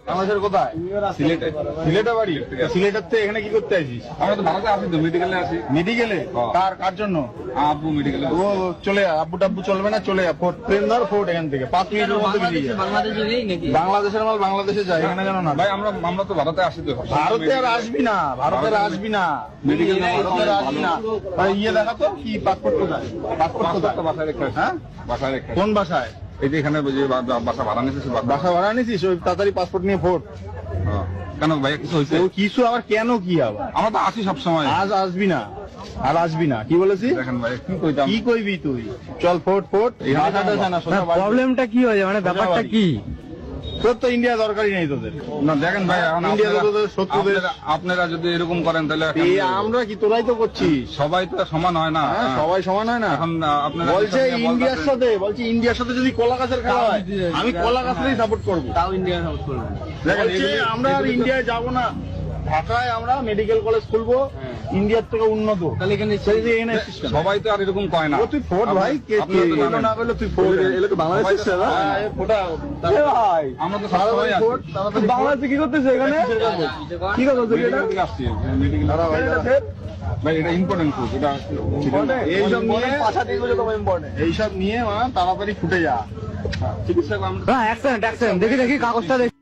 বাংলাদেশের কোথায়? সিলেটে। সিলেটে বাড়ি? সিলেটের থেকে এখানে কি করতে আছিস? আমরা তো ভারতে আসি তো, মেডিকেলে আসি। মেডিকেলে? কার জন্য? আব্বু মেডিকেলে। ও চলে যা, আব্বু টাব্বু চলবে না, চলে যা। ফোর্ট ট্রেন ধর, ফোর্ট এখান থেকে 5 মিনিটের মধ্যে বেরিয়ে যা। বাংলাদেশের মাল বাংলাদেশে যায়, এখানে জানো না? ভাই আমরা তো ভারতে আসি তো। ভারতে আর আসবি না, ভারতে আর আসবি না, মেডিকেল ভারতে আর আসবি না। ভাই ইয়ে দেখা তো, কি পাসপোর্ট কোথায়? পাসপোর্ট কোথায়? বাসায় রেখে আসি। হ্যাঁ বাসায় রেখে আসি। কোন বাসায়? এই যে এখানে যে বাসা ভাড়া নিয়েছে বাসা ভাড়া নিছিস? ওই তাড়াতাড়ি পাসপোর্ট নিয়ে ফোর্ট। কেন ভাইয়া কিছু হয়েছে? ও কিছু আবার কেন, কি আবার? আমরা তো আসি সবসময়। আজ আসবি না, আর আসবি না, কি বলেছিস? দেখেন ভাই কি কইতাম। কি কইবি তুই? চল ফোর্ট ফোর্ট। প্রবলেমটা কি হয়েছে, মানে ব্যাপারটা কি? তোর তো ইন্ডিয়া দরকারই নেই তোদের। না দেখেন ভাই, এখন ইন্ডিয়া তো তোদের শত্রুদের। আপনারা যদি এরকম করেন তাহলে এই আমরা কি, তোরাই তো করছিস। সবাই তো সমান হয় না। হ্যাঁ, সবাই সমান হয় না। এখন আপনারা বলছে ইন্ডিয়ার সাথে, বলছে ইন্ডিয়ার সাথে যদি কলা গাছের খেলা হয়, আমি কলা গাছেরই সাপোর্ট করবো। তাও ইন্ডিয়া সাপোর্ট করবে। দেখেন আমরা আর ইন্ডিয়ায় যাবো না, ঢাকায় আমরা মেডিকেল কলেজ খুলবো, ইন্ডিয়ার থেকে উন্নত। তাহলে এখানে সবাই তো আর এরকম কয় না। ও তুই ফোর্ট ভাই, কে আপনারা তো জানেন। না বলে তুই ফোর্ট। এগুলো তো বাংলাদেশের ছেলে। ফোটা ভাই আমরা তো সবসময় আসি। বাংলাদেশে কি করতেছে এখানে? কি কথা বলছো এটা? মেডিকেল থেকে আসছি, মেডিকেল। ভাই এটা ইম্পর্টেন্ট খুব, এটা এইসব নিয়ে এইসব নিয়ে তাড়াতাড়ি ফুটে যা। চিকিৎসা আমরা অ্যাক্সিডেন্ট দেখি কাগজটা দেখি।